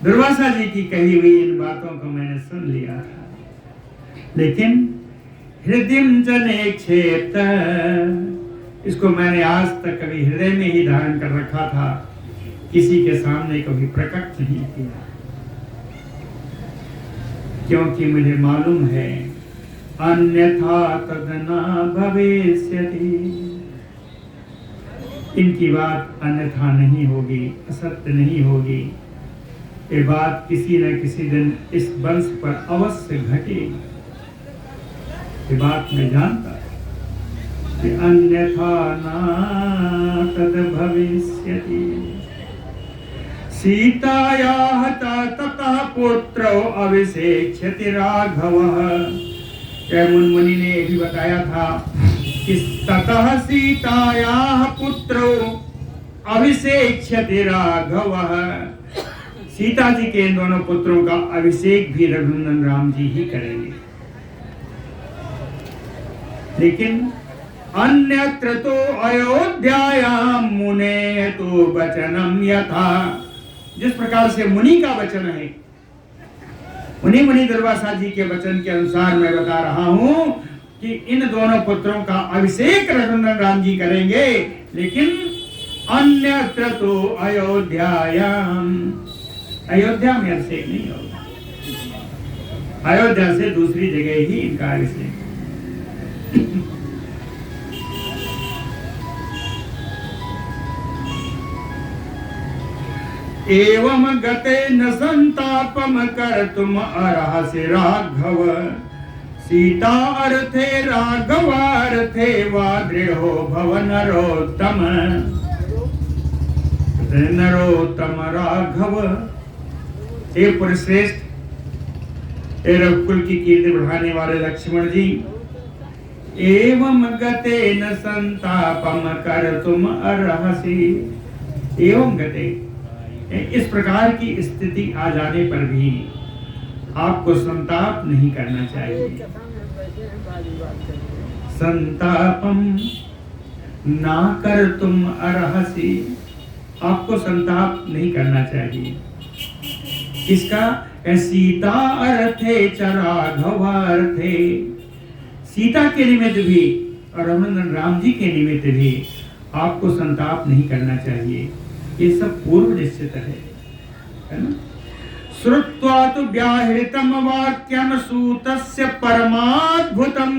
Speaker 1: दुर्वासा जी की कही हुई इन बातों को मैंने सुन लिया था, लेकिन हृदयं च निक्षेप्त, इसको मैंने आज तक कभी हृदय में ही धारण कर रखा था, किसी के सामने कभी प्रकट नहीं किया, क्योंकि मुझे मालूम है अन्यथा तद् न भविष्यति। इनकी बात अन्यथा नहीं होगी, असत्य नहीं होगी। ये बात किसी न किसी दिन इस वंश पर अवश्य घटेगी। ये बात मैं जानता कि अन्यथा न तद् भविष्यति। सीतायाः ततः पुत्रौ अभिषेक्ष्यति राघवः। मुनि ने भी बताया था कि ततः सीतायाः पुत्रौ अभिषेक्ष्यति राघवः। सीता जी के इन दोनों पुत्रों का अभिषेक भी रघुनंदन राम जी ही करेंगे। लेकिन अन्यत्र तो अयोध्यायां मुने तो वचनम यथा, जिस प्रकार से मुनि का वचन है, मुनि दुर्वासा जी के वचन के अनुसार मैं बता रहा हूं कि इन दोनों पुत्रों का अभिषेक रघुनंदन राम जी करेंगे। लेकिन अन्यत्र तो अयोध्यायां, अयोध्या में अभिषेक नहीं होगा, अयोध्या से दूसरी जगह ही इनका अभिषेक। एवं गते न संतापम कर्तुम अर्हसि राघव। सीता अर्थे राघव अर्थे वा दृढ़ो भव नरोत्तम। नरोत्तम राघव, हे पुरुषश्रेष्ठ, हे रघुकुल की कीर्ति बढ़ाने वाले लक्ष्मण जी, एवं गते न संतापम कर तुम अर्हसि। एवं गते, इस प्रकार की स्थिति आ जाने पर भी आपको संताप नहीं करना चाहिए। संतापम ना कर तुम अर्हसि, आपको संताप नहीं करना चाहिए। इसका सीता अर्थे च राघव अर्थे, सीता के निमित्त भी और रघुनंदन राम जी के निमित्त भी आपको संताप नहीं करना चाहिए। ये सब पूर्व निश्चित है ना। श्रुत्वा तु व्याहृतम वाक्यम सूतस्य परमाद्भुतम,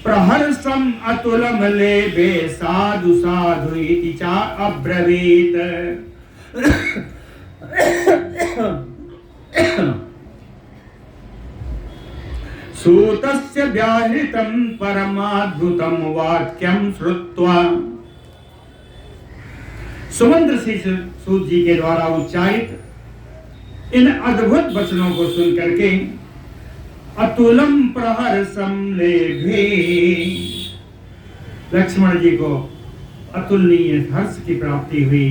Speaker 1: प्रहर्षम अतुलम लेभे साधु साधु इति चा अब्रवीत। सूतस्य व्याहृतं परमाद्भुतं वाक्यं श्रुत्वा, सुमंत्र से सूत जी के द्वारा उच्चारित इन अद्भुत वचनों को सुन करके अतुलम प्रहर्षम लेभे, लक्ष्मण जी को अतुलनीय हर्ष की प्राप्ति हुई,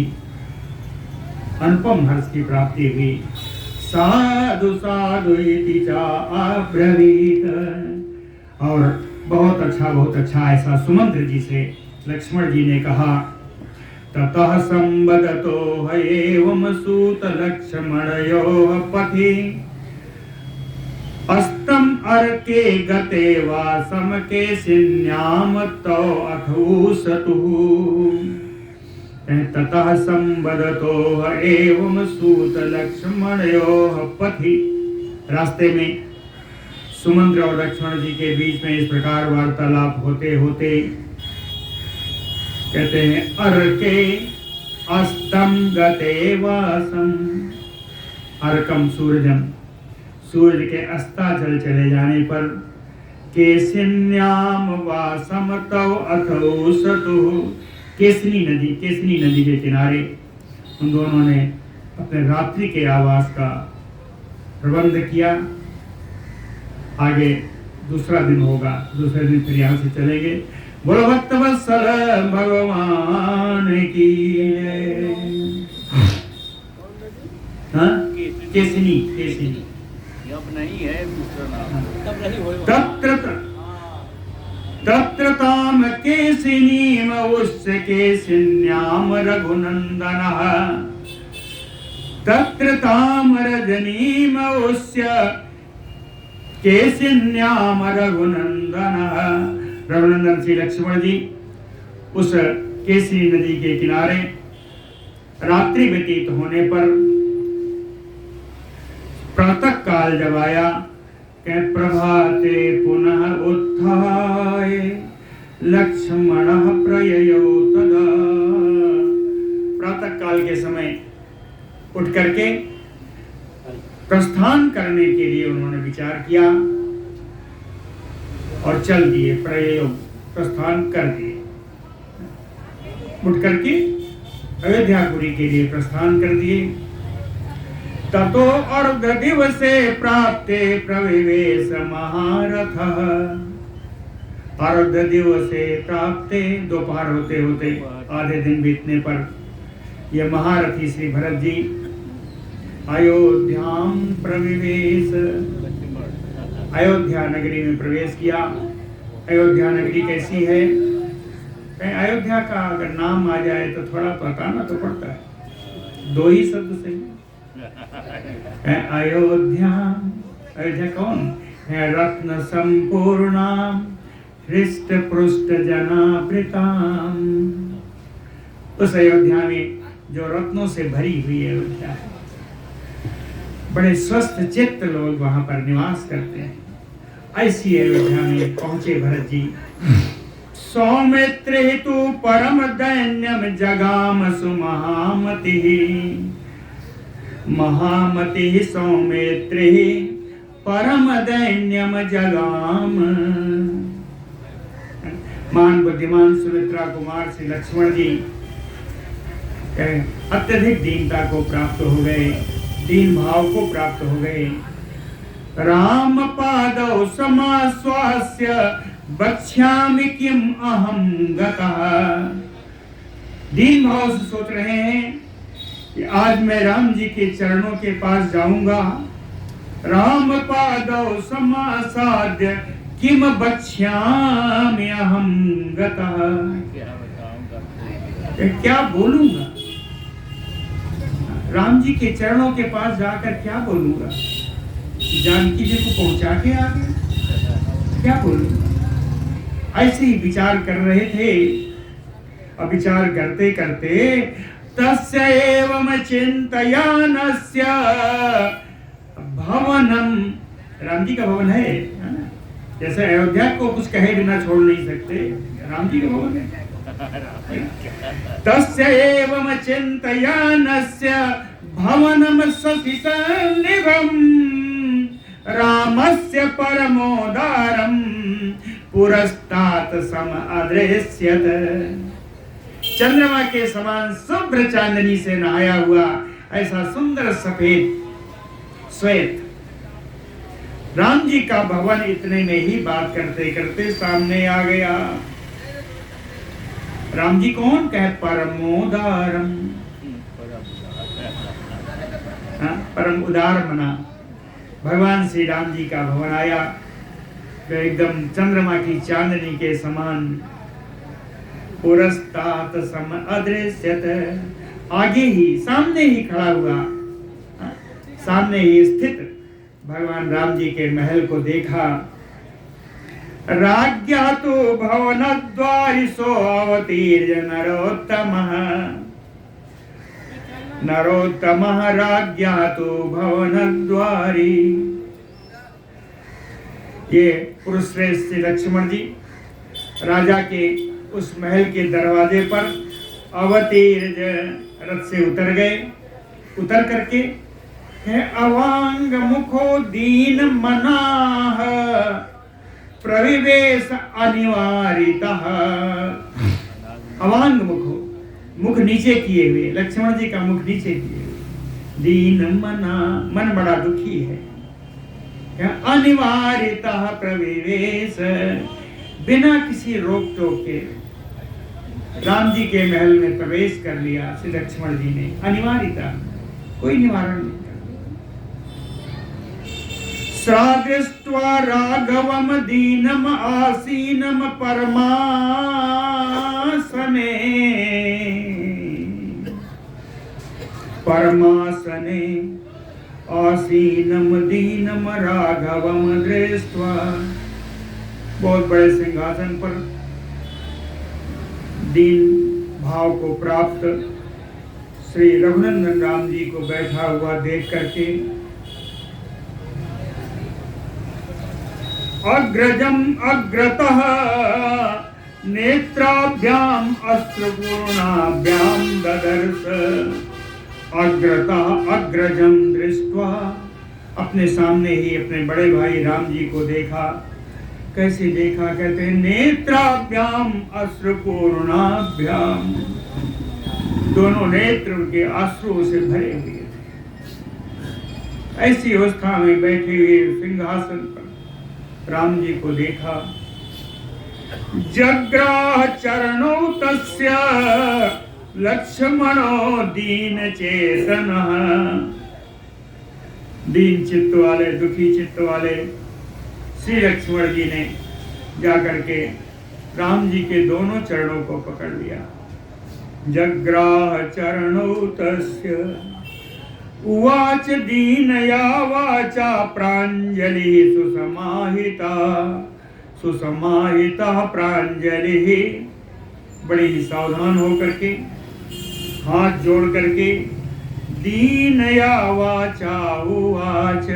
Speaker 1: अनुपम हर्ष की प्राप्ति हुई। साधु साधु इति चा अब्रवीत, और बहुत अच्छा ऐसा सुमंत्र जी से लक्ष्मण जी ने कहा। ततः संवदतो एवं सूत लक्ष्मणयोः पथि, अस्तम अर्के गते वासम केशिन्याम तौ अथूसतुः। ततः संवदतो एवं सूत लक्ष्मणयोः पथि, रास्ते में सुमंत्र और लक्ष्मण जी के बीच में इस प्रकार वार्तालाप होते होते कहते हैं, अर्के अस्तम गते वासम, अर्कम सूरजम, सूर्य के अस्ताचल चले जाने पर, केशिन्याम वासम तौ अथौ सतुः, केसनी नदी के किनारे उन दोनों ने अपने रात्रि के आवास का प्रबंध किया। आगे दूसरा दिन होगा, दूसरे दिन फिर यहाँ से चलेंगे। बोलो भक्तवत्सल भगवान की। हाँ, केसनी
Speaker 3: अब नहीं है, दूसरा नाम तब नहीं होगा।
Speaker 1: तत्र ताम केशिनीम उस्य केशिन्याम रघुनंदनः, तत्र ताम रजनीम उस्य केशिन्याम रघुनंदनः। रघुनंदन श्री लक्ष्मण जी उस केसरी नदी के किनारे रात्रि व्यतीत होने पर प्रातः काल जब आया, प्रभाते पुनः उत्थाय लक्ष्मणः प्रययौ तदा, प्रातः काल के समय उठ करके प्रस्थान करने के लिए उन्होंने विचार किया और चल दिए, प्रयोग प्रस्थान कर दिए, उठ करके अयोध्यापुरी के लिए प्रस्थान कर दिए। ततो अर्ध दिवसे प्राप्ते प्रविवेश महारथः, अर्ध दिवसे प्राप्ते, दोपहर होते होते आधे दिन बीतने पर यह महारथी श्री भरत जी अयोध्याम प्रविवेश, अयोध्या नगरी में प्रवेश किया। अयोध्या नगरी कैसी है? अयोध्या का अगर नाम आ जाए तो थोड़ा बताना तो पड़ता है, दो ही शब्द से। अयोध्या, अयोध्या कौन है? रत्न संपूर्णाम हृष्ट पृष्ठ जनावृताम, उस अयोध्या में जो रत्नों से भरी हुई अयोध्या है। बड़े स्वस्थ चित्त लोग वहां पर निवास करते हैं। ऐसी अयोध्या में पहुंचे भरत जी। सौमित्र हेतु परम दैन्यम जगाम सुमहामति, महामति सौमित्र परम दैन्यम जगाम। महान बुद्धिमान सुमित्रा कुमार श्री लक्ष्मण जी अत्यधिक दीनता को प्राप्त हो गए, दीन भाव को प्राप्त हो गए। राम पादौ समाश्वास्य वक्ष्यामि किम अहम गतः। दीन भाव से सोच रहे हैं कि आज मैं राम जी के चरणों के पास जाऊंगा। राम पादौ समासाद्य किम वक्ष्यामि अहम गतः। क्या बोलूंगा, राम जी के चरणों के पास जाकर क्या बोलूंगा? जानकी जी को पहुंचा के आ गए, क्या बोलूंगा? ऐसे ही विचार कर रहे थे। अब विचार करते करते तस्य एवं चिंतयानस्य भवनम, राम जी का भवन है ना? जैसे अयोध्या को कुछ कहे बिना छोड़ नहीं सकते, राम जी का भवन है। तस्य एवं चिंतयानस्य भवनम सतिसन्निभम् रामस्य परमोदारं पुरस्तात् सम अदृश्यत। चंद्रमा के समान शुभ्र चांदनी से नहाया हुआ ऐसा सुंदर सफेद श्वेत राम जी का भवन इतने में ही बात करते करते सामने आ गया। राम जी कौन कहे? परमोदारम, परम उदार मना। भगवान श्री राम जी का भवन आया तो एकदम चंद्रमा की चांदनी के समान पुरस्तात सम अदृश्यत, आगे ही सामने ही खड़ा हुआ, सामने ही स्थित भगवान राम जी के महल को देखा। राज्ञा तो भवनद्वारिसो अवतीर्य नरोत्तमः, नरोत्तमः राज्ञा तो भवनद्वारी। ये पुरुष श्रेष्ठ श्री लक्ष्मण जी राजा के उस महल के दरवाजे पर अवतीर्य रथ से उतर गए। उतर करके अवांग मुखो दीन मनाह प्रविवेश अनिवार्यतः। अवांग मुखो, मुख नीचे किए हुए, लक्ष्मण जी का मुख नीचे किए हुए। दीन मना, मन बड़ा दुखी है। अनिवार्यतः प्रविवेश, बिना किसी रोक टोक के राम जी के महल में प्रवेश कर लिया श्री लक्ष्मण जी ने। अनिवार्यता, कोई निवारण नहीं। श्रादृष्ट्वा राघवम दीनम आसीनम परमासने, परमासने आसीनम दीनम राघवम दृष्ट्वा। बहुत बड़े सिंहासन पर दीन भाव को प्राप्त श्री रघुनंदन राम जी को बैठा हुआ देख करके अग्रजम अग्रतः नेत्राभ्याम अश्रुपूर्णाभ्याम ददर्श। अग्रतः अग्रजम दृष्ट्वा, अपने सामने ही अपने बड़े भाई राम जी को देखा। कैसे देखा? कहते हैं नेत्राभ्याम अश्रुपूर्णाभ्याम, दोनों नेत्र उनके आंसुओं से भरे हुए थे। ऐसी अवस्था में बैठे हुए सिंहासन पर राम जी को देखा। जग्राह चरणौ तस्य लक्ष्मणो दीन चेतनः। दीन चित्त वाले, दुखी चित्त वाले श्री लक्ष्मण जी ने जाकर के राम जी के दोनों चरणों को पकड़ लिया। जग्राह चरणौ तस्य उवाच दीनया वाचा प्राञ्जलि सुसमाहिता, सुसमाहिता प्राञ्जलि। बड़े ही सावधान होकर के हाथ जोड़ करके दीनया वाचा उवाच,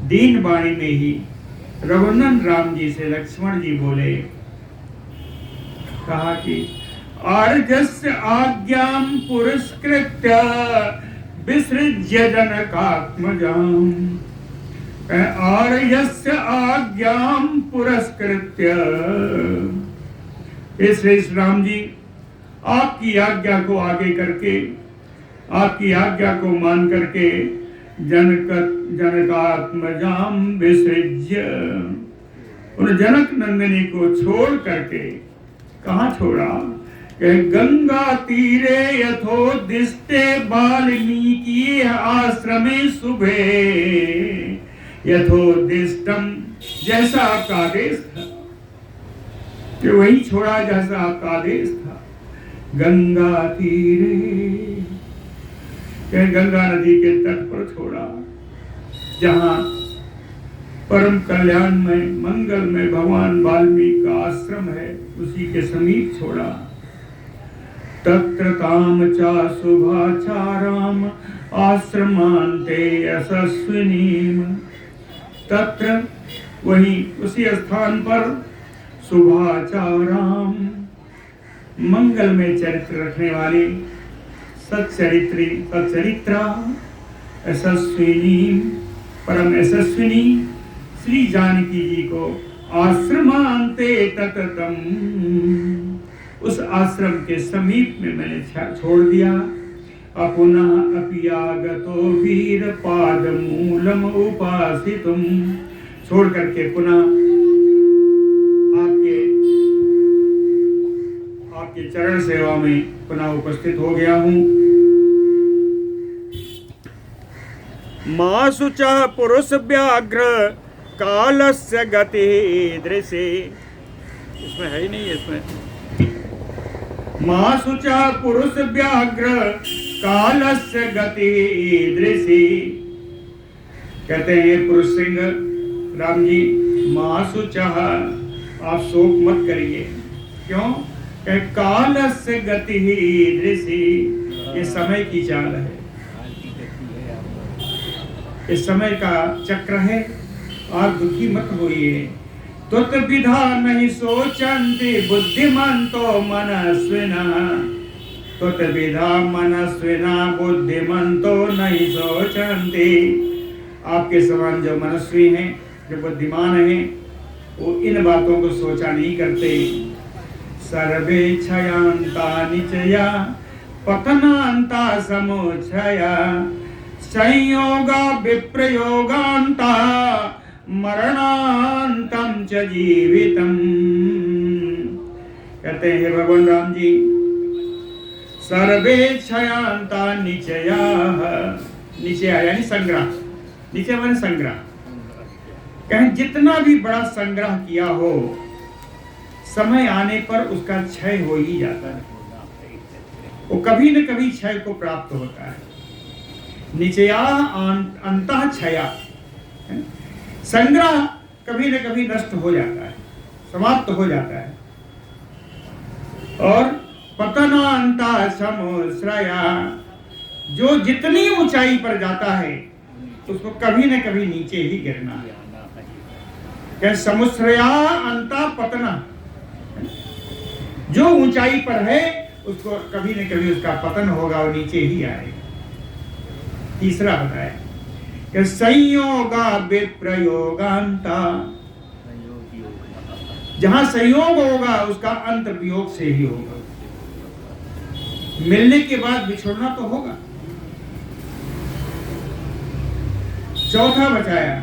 Speaker 1: दीन वाणी में ही रघुनंदन राम जी से लक्ष्मण जी बोले, कहा कि आर्जस्य आज्ञां पुरस्कृत्य विसृज्य जनकात्मजाम्। आर्यस्य आज्ञां पुरस्कृत्य, हे श्री राम जी, आपकी आज्ञा को आगे करके, आपकी आज्ञा को मान करके जनकात्मजाम विसृज्य, उन जनक नंदिनी को छोड़ करके, कहाँ छोड़ा कि गंगा तीरे यथोदिष्टे वाल्मीकि आश्रमे शुभे, यथोदिष्टम, जैसा आपका आदेश था कि वही छोड़ा जैसा आपका आदेश था। गंगा तीरे, गंगा नदी के तट पर छोड़ा, जहां परम कल्याण में मंगल में भगवान वाल्मीकि का आश्रम है, उसी के समीप छोड़ा। तत्र ताम चा शुभाचाराम आश्रमान्ते यशस्विनीम, तत्र वही उसी स्थान पर शुभाचाराम, मंगल में चरित्र रखने वाली सच्चरित्रा यशस्विनी, परम यशस्विनी श्री जानकी जी को आश्रमान्ते तततम, उस आश्रम के समीप में मैंने छोड़ दिया। अपुनः अपि आगतो वीर पाद मूलम उपासितुम, छोड़ करके पुनः आपके चरण सेवा में पुनः उपस्थित हो गया हूँ। मासुचा पुरुष व्याघ्र कालस्य गति दृशे, इसमें है ही नहीं, इसमें मासुचा पुरुष व्याघ्र कालस्य गति दृशि, कहते हैं पुरुष सिंह राम जी, मासुचा, आप शोक मत करिए। क्यों? कालस्य गति दृशि, ये समय की चाल है, इस समय का चक्र है, आप दुखी मत होइए। तुत विधा नहीं सोचंती बुद्धिमंतो मनस्विना, तुत विधा मनस्विना बुद्धिमंतो नहीं सोचंती, आपके समान जो मनस्वी हैं, जो बुद्धिमान हैं, वो इन बातों को सोचा नहीं करते। सर्वे क्षयांता निचया पतनांता समुच्छया, संयोगा विप्रयोगांता मरणांतम च जीवितम, कहते हैं भगवान राम जी, सर्वे क्षयांता निचया, निचया यानी संग्रह, निचय माने संग्रह, कहें जितना भी बड़ा संग्रह किया हो, समय आने पर उसका क्षय हो ही जाता है, वो कभी न कभी क्षय को प्राप्त होता है। निचया अंतः क्षया, संग्रह कभी न कभी नष्ट हो जाता है, समाप्त हो जाता है। और पतनांता समुश्रया, जो जितनी ऊंचाई पर जाता है उसको कभी न कभी नीचे ही गिरना है। क्या समुश्रया अंता पतना, जो ऊंचाई पर है उसको कभी न कभी उसका पतन होगा और नीचे ही आएगा। तीसरा बताया कि संयोगा विप्रयोगांता, जहां संयोग होगा उसका अंत वियोग से ही होगा, मिलने के बाद बिछोड़ना तो होगा। चौथा बताया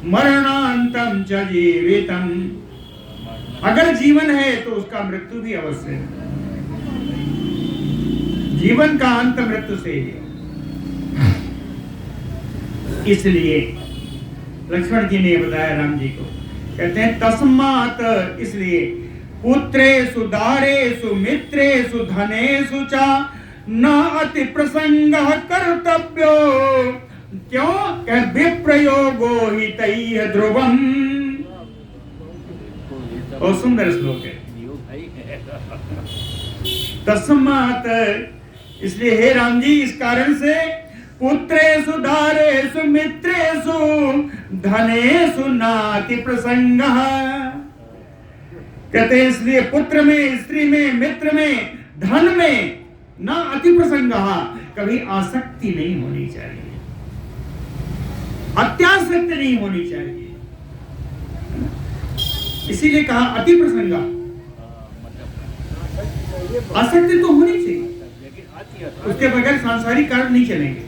Speaker 1: मरणांतम च जीवितम, अगर जीवन है तो उसका मृत्यु भी अवश्य है, जीवन का अंत मृत्यु से ही है। इसलिए लक्ष्मण जी ने बताया राम जी को, कहते हैं तस्मात्, इसलिए पुत्रेषु दारेषु मित्रेषु धनेषु च न अति प्रसंगः कर्तव्यो, क्यों? कह विप्रयोगो हि तैः ध्रुवम्, और सुंदर श्लोक है। तस्मात्, इसलिए हे राम जी, इस कारण से पुत्रेषु दारेषु मित्रेषु धनेषु नाति प्रसंगः, कहते हैं इसलिए पुत्र में, स्त्री में, मित्र में, धन में ना अति प्रसंगः, कभी आसक्ति नहीं होनी चाहिए, अत्यासक्ति नहीं होनी चाहिए। इसीलिए कहा अति प्रसंगः, आसक्ति तो होनी चाहिए, उसके बगैर सांसारिक कार्य नहीं चलेंगे,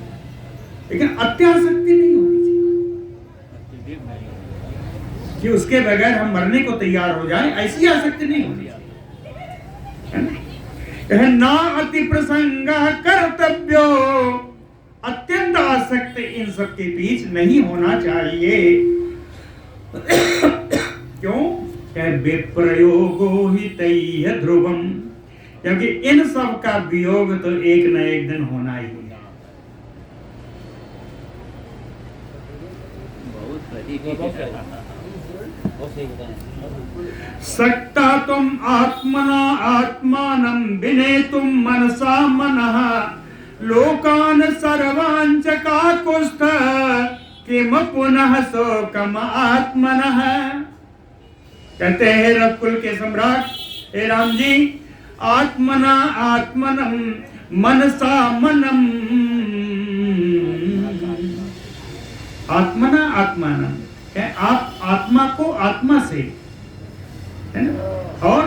Speaker 1: लेकिन अत्यासक्ति नहीं होनी चाहिए कि उसके बगैर हम मरने को तैयार हो जाएं, ऐसी आसक्ति नहीं होनी चाहिए। ना अति प्रसंग कर्तव्यो, अत्यंत आसक्त इन सब के बीच नहीं होना चाहिए। क्यों? विप्रयोगो ही तैह ध्रुवम, क्योंकि इन सब का वियोग तो एक न एक दिन होना ही होगा। सक्ता तुम आत्मना आत्मानं विनेतुम मनसा मनः लोकान सर्वांच काकुस्थ किम पुनः शोकम आत्मनः। कहते हैं रघुकुल के सम्राट, हे राम जी, आत्मना आत्मनम मनसा मनम, आत्मना आत्मानम, आप आत्मा को आत्मा से, है ना, और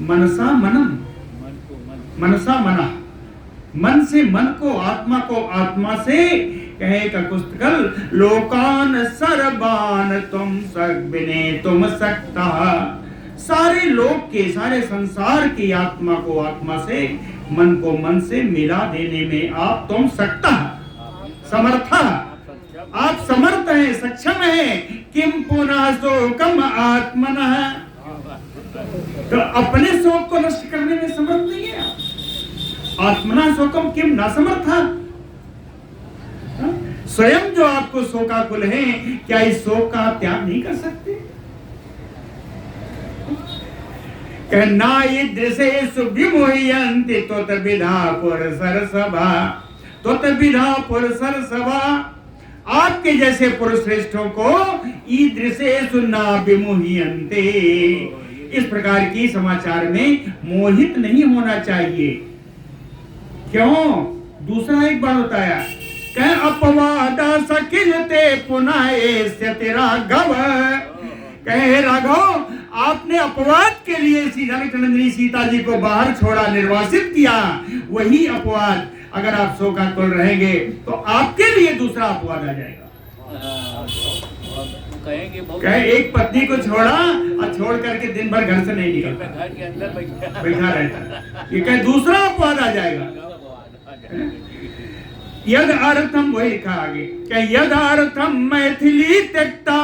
Speaker 1: मनसा मनम, मनसा मना, मन से मन को, आत्मा को आत्मा से, कहे का पुस्तकल लोकान सर्वान तुम सगबिने तुम सकता, सारे लोक के, सारे संसार की आत्मा को आत्मा से, मन को मन से मिला देने में आप तुम सकता, समर्था, आप समर्थ हैं, सक्षम हैं। किम पुनः शोकम आत्मनः, तो अपने शोक को नष्ट करने में समर्थ नहीं है आप। आत्मना शोकम किम न समर्था, स्वयं जो आपको शोकाकुल है, क्या इस शोक का आप त्याग नहीं कर सकते? कहना ईदृशेषु विमोह्यन्ति त्वत्विधा पुरुषर्षभा, त्वत्विधा पुरुषर्षभा, आपके जैसे पुरुष श्रेष्ठों को ईदृशेषु न विमोह्यन्ते, इस प्रकार की समाचार में मोहित नहीं होना चाहिए। क्यों? दूसरा एक बार बताया, कह अपवाद सकिलते पुनः एष्यति राघव, कहे राघव, आपने अपवाद के लिए जनकनंदिनी सीता जी को बाहर छोड़ा, निर्वासित किया, वही अपवाद अगर आप शोकाकुल रहेंगे तो आपके लिए दूसरा अपवाद आ जाएगा। कहे एक पत्नी को छोड़ा और छोड़ करके दिन भर घर से नहीं निकलता, घर के अंदर बैठा रहता, ये कहे दूसरा अपवाद आ जाएगा। यद अर्थम, वही लिखा आगे, क्या यद अर्थम मैथिली त्यक्ता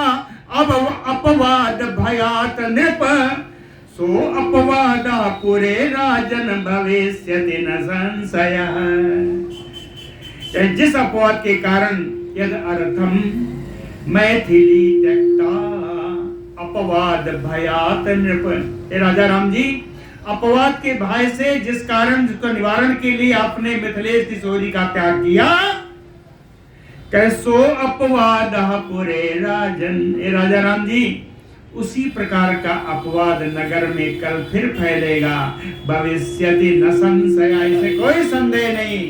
Speaker 1: अब अपवाद भयात नृप, सो अपवादा पुरे राजन भविष्यति न संशयः। जिस अपवाद के कारण यद अर्थम मैथिली त्यक्ता अपवाद भयात नृप, हे राजा राम जी, अपवाद के भय से, जिस कारण, जिसको निवारण के लिए आपने मिथिलेश किशोरी का त्याग किया, कैसो अपवाद पुरे राजन, ए राजा राम जी, उसी प्रकार का अपवाद नगर में कल फिर फैलेगा, भविष्यति न संशय, इसे कोई संदेह नहीं,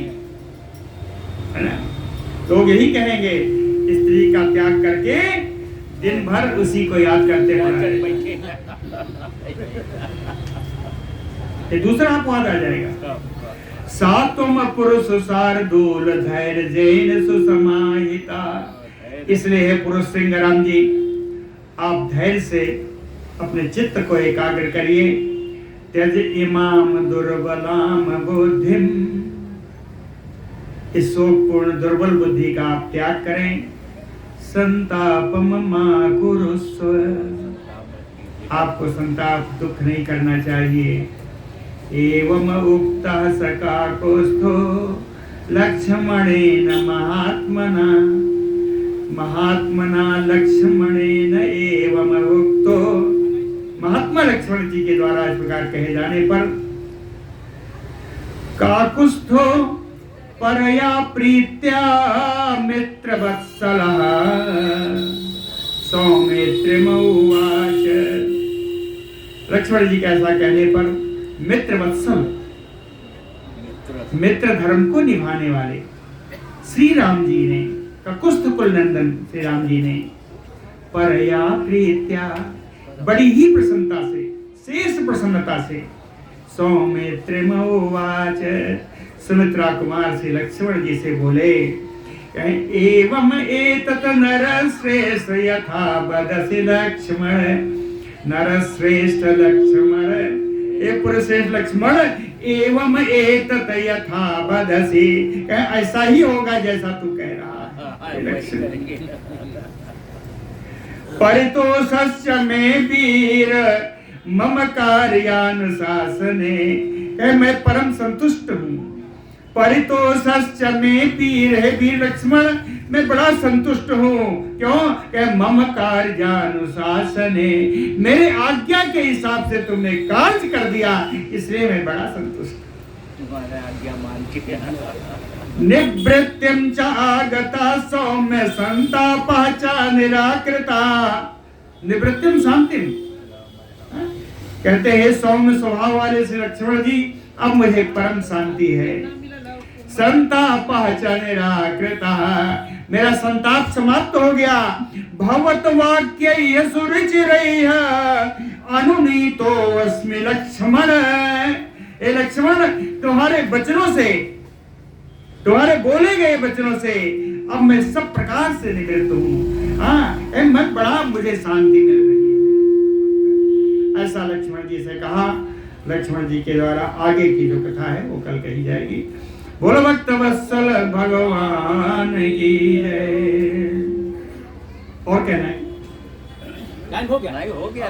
Speaker 1: है ना। लोग यही कहेंगे, स्त्री का त्याग करके दिन भर उसी को याद करते हैं, ये दूसरा अपवाद आ जाएगा। सात्वम पुरुष शार्दूल धैर्य जैन सुसमाहिता, इसलिए है पुरुष सिंह राम जी, आप धैर्य से अपने चित्त को एकाग्र करिए। त्यज इमाम दुर्बलाम बुद्धिम, इस शोकपूर्ण दुर्बल बुद्धि का आप त्याग करें। संतापम मा कुरुस्व, आपको संताप दुख नहीं करना चाहिए। एवं उक्तः सकाकोस्थो लक्ष्मणेन महात्मना, महात्मना लक्ष्मणेन एवं उक्तो, महात्मा लक्ष्मण जी के द्वारा इस प्रकार कहे जाने पर, काकुस्थो परया प्रीत्या मित्रवत्सलः सौमित्रिमुवाच, लक्ष्मण जी के ऐसा कहने पर मित्र वत्सल, मित्र धर्म को निभाने वाले श्री राम जी ने, ककुस्थ कुल नंदन श्री राम जी ने, परया प्रीत्या, बड़ी ही प्रसन्नता से, शेष प्रसन्नता से, सौमित्रिमुवाच। सुमित्रा कुमार श्री लक्ष्मण जी से बोले, एवं एतत् नरश्रेष्ठ यथा वदसि लक्ष्मण। नरश्रेष्ठ लक्ष्मण, हे पुरुषश्रेष्ठ लक्ष्मण, एवं एतत् यथा वदसि, ऐसा ही होगा जैसा तू कह रहा है लक्ष्मण। परितोषस्य मे वीर मम कार्यानुशासने, मैं परम संतुष्ट हूँ। परितोषस्य मे वीर, है वीर लक्ष्मण, मैं बड़ा संतुष्ट हूँ। क्यों? कि मम कार्यानुशासने, मेरे आज्ञा के हिसाब से तुमने कार्य कर दिया, इसलिए मैं बड़ा संतुष्ट हूँ।
Speaker 3: तुम्हारा आज्ञा मान के
Speaker 1: निवृत्तिम च आगता सौम्य संतापः च निराकृता। निवृत्तिम शांतिम, कहते हैं सौम्य स्वभाव वाले श्री लक्ष्मण जी, अब मुझे परम शांति है। संतापः च निराकृता, मेरा संताप समाप्त हो गया। भवत वाक्य सुरुचिरैः अनुनीतो अस्मि लक्ष्मण। ए लक्ष्मण, तुम्हारे वचनों से, तुम्हारे बोले गए वचनों से अब मैं सब प्रकार से निवृत्त हूँ। हाँ, मैं बड़ा, मुझे शांति मिल रही है। ऐसा लक्ष्मण जी से कहा। लक्ष्मण जी के द्वारा आगे की जो कथा है वो कल कही जाएगी। बोलो भक्त वत्सल भगवान की जय। और कहना है?
Speaker 3: टाइम हो गया।